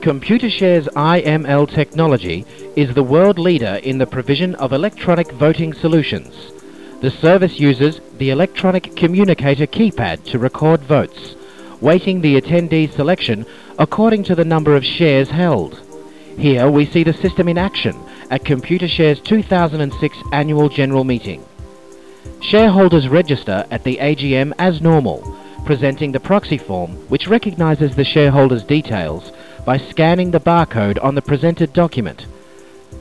Computershare's IML technology is the world leader in the provision of electronic voting solutions. The service uses the electronic communicator keypad to record votes, weighting the attendee selection according to the number of shares held. Here we see the system in action at Computershare's 2006 Annual General Meeting. Shareholders register at the AGM as normal, presenting the proxy form which recognises the shareholders' details by scanning the barcode on the presented document.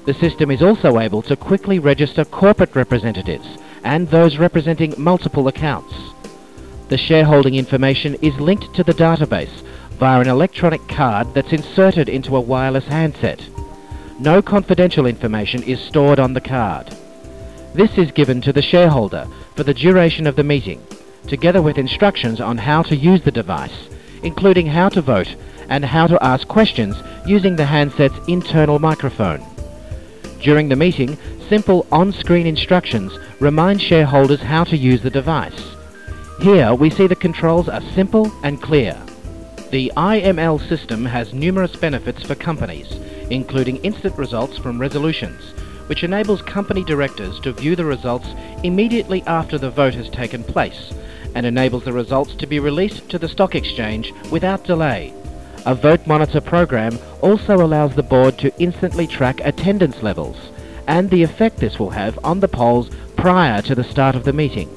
The system is also able to quickly register corporate representatives and those representing multiple accounts. The shareholding information is linked to the database via an electronic card that's inserted into a wireless handset. No confidential information is stored on the card. This is given to the shareholder for the duration of the meeting, together with instructions on how to use the device, including how to vote and how to ask questions using the handset's internal microphone. During the meeting, simple on-screen instructions remind shareholders how to use the device. Here we see the controls are simple and clear. The IML system has numerous benefits for companies, including instant results from resolutions, which enables company directors to view the results immediately after the vote has taken place, and enables the results to be released to the stock exchange without delay. A vote monitor program also allows the board to instantly track attendance levels and the effect this will have on the polls prior to the start of the meeting.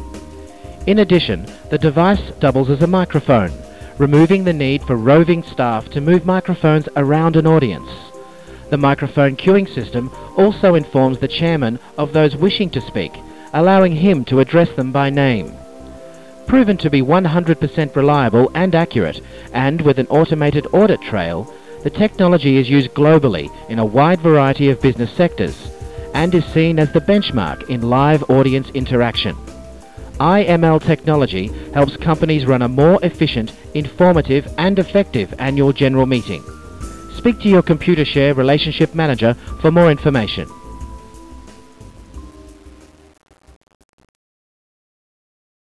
In addition, the device doubles as a microphone, removing the need for roving staff to move microphones around an audience. The microphone queuing system also informs the chairman of those wishing to speak, allowing him to address them by name. Proven to be 100% reliable and accurate, and with an automated audit trail, the technology is used globally in a wide variety of business sectors, and is seen as the benchmark in live audience interaction. IML technology helps companies run a more efficient, informative and effective annual general meeting. Speak to your Computershare relationship manager for more information.